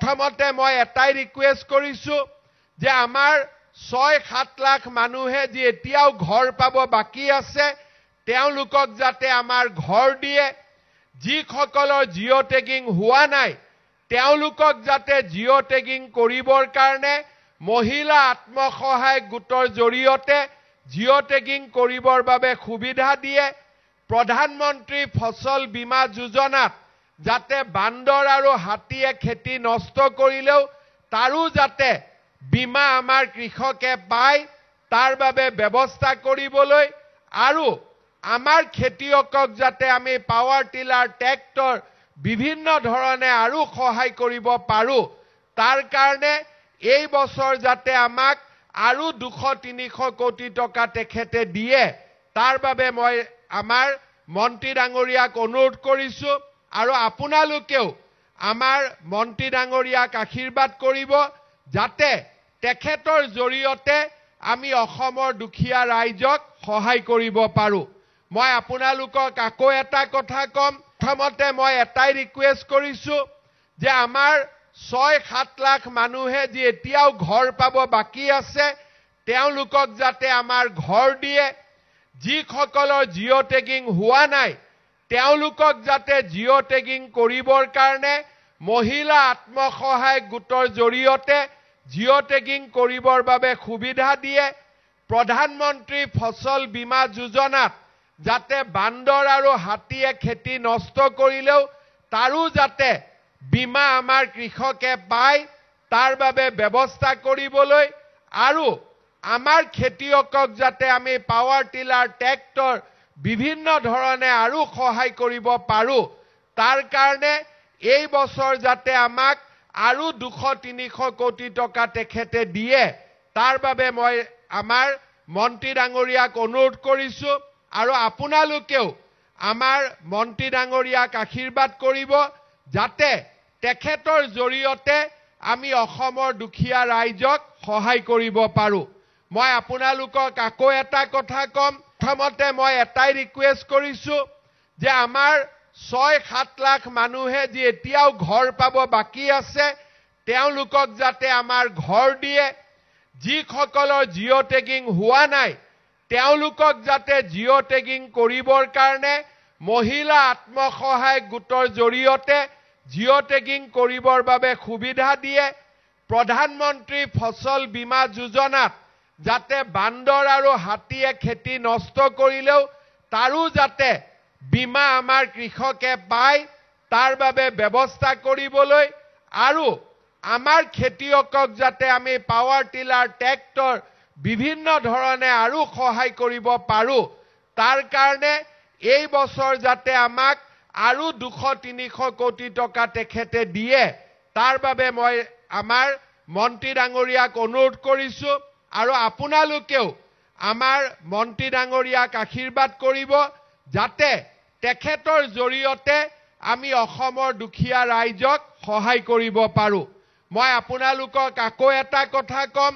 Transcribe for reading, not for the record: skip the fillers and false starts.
প্ৰথমতে মই এটাই ৰিকুৱেষ্ট কৰিছো যে আমাৰ ৬-৭ লাখ মানুহে যি এতিয়াও ঘৰ পাব বাকি আছে তেওঁলোকক যাতে আমাৰ ঘৰ দিয়ে যিসকলৰ জিঅ' টেগিং হোৱা নাই তেওঁলোকক যাতে জিঅ' টেগিং কৰিবৰ কাৰণে মহিলা আত্মসহায়ক গোটৰ জৰিয়তে জিঅ' টেগিং কৰিবৰ বাবে সুবিধা দিয়ে প্ৰধানমন্ত্ৰী ফসল বীমা যোজনাত যাতে বান্দৰ আৰু হাতীয়ে খেতি নষ্ট কৰিলেও তাৰো যাতে বীমা আমাৰ কৃষকে পায় তাৰ বাবে ব্যৱস্থা কৰিবলৈ আৰু আমাৰ খেতিয়কক যাতে আমি পাৱাৰ টিলাৰ ট্ৰেক্টৰ বিভিন্ন ধৰণে আৰু সহায় কৰিব পাৰো তাৰ কাৰণে এই বছৰ যাতে আমাক আৰু 200-300 কোটি টকা তেখেতে দিয়ে তাৰ বাবে মই আমাৰ মন্ত্ৰী ডাঙৰীয়াক অনুৰোধ কৰিছো আৰু আপোনালোকেও আমাৰ মন্ত্ৰী ডাঙৰীয়াক আশীৰ্বাদ কৰিব যাতে তেখেতৰ জৰিয়তে আমি অসমৰ দুখীয়া ৰাইজক সহায় কৰিব পাৰো মই আপোনালোকক আকৌ এটা কথা কম প্ৰথমতে মই এটাই ৰিকুৱেষ্ট কৰিছো যে আমাৰ ৬-৭ লাখ মানুহে যি এতিয়াও ঘৰ পাব বাকি আছে তেওঁলোকক যাতে আমাৰ ঘৰ দিয়ে যিসকলৰ জিঅ' টেগিং হোৱা নাই তেওঁলোকক যাতে জিঅ' টেগিং কৰিবৰ কাৰণে মহিলা আত্মসহায়ক গোটৰ জৰিয়তে জিঅ' টেগিং কৰিবৰ বাবে সুবিধা দিয়ে প্ৰধানমন্ত্ৰী ফসল বীমা যোজনাত যাতে বান্দৰ আৰু হাতীয়ে খেতি নষ্ট কৰিলেও তাৰো যাতে বীমা আমাৰ কৃষকে পায় তাৰ বাবে ব্যৱস্থা কৰিবলৈ আৰু আমাৰ খেতিয়কক যাতে আমি পাৱাৰ টিলাৰ ট্ৰেক্টৰ বিভিন্ন ধৰণে আৰু সহায় কৰিব পাৰো তাৰ কাৰণে এই বছৰ যাতে আমাক আৰু 200-300 কোটি টকা তেখেতে দিয়ে তাৰ বাবে মই আমাৰ মন্ত্ৰী ডাঙৰীয়াক অনুৰোধ কৰিছো আৰু আপোনালোকেও আমাৰ মন্ত্ৰী ডাঙৰীয়াক আশীৰ্বাদ কৰিব যাতে তেখেতৰ জৰিয়তে আমি অসমৰ দুখীয়া ৰাইজক সহায় কৰিব পাৰো মই আপোনালোকক আকৌ এটা কথা কম প্ৰথমতে মই এটাই ৰিকুৱেষ্ট কৰিছো যে আমাৰ ৬-৭ লাখ মানুহে যি এতিয়াও ঘৰ পাব বাকি আছে তেওঁলোকক যাতে আমাৰ ঘৰ দিয়ে যিসকলৰ জিঅ' টেগিং হোৱা নাই তেওঁলোকক যাতে জিঅ' টেগিং কৰিবৰ কাৰণে মহিলা আত্মসহায়ক গোটৰ জৰিয়তে জিঅ' টেগিং কৰিবৰ বাবে সুবিধা দিয়ে প্ৰধানমন্ত্ৰী ফসল বীমা যোজনাত যাতে বান্দৰ আৰু হাতীয়ে খেতি নষ্ট কৰিলেও তাৰো যাতে বীমা আমাৰ কৃষকে পায় তাৰ বাবে ব্যৱস্থা কৰিবলৈ আৰু আমাৰ খেতিয়কক যাতে আমি পাৱাৰ টিলাৰ ট্ৰেক্টৰ বিভিন্ন ধৰণে আৰু সহায় কৰিব পাৰো তাৰ কাৰণে এই বছৰ যাতে আমাক আৰু 200-300 কোটি টকা তেখেতে দিয়ে তাৰ বাবে মই আমাৰ মন্ত্ৰী ডাঙৰীয়াক অনুৰোধ কৰিছো আৰু আপোনালোকেও আমাৰ মন্ত্ৰী ডাঙৰীয়াক আশীৰ্বাদ কৰিব যাতে তেখেতৰ জৰিয়তে আমি অসমৰ দুখীয়া ৰাইজক সহায় কৰিব পাৰো মই আপোনালোকক আকৌ এটা কথা কম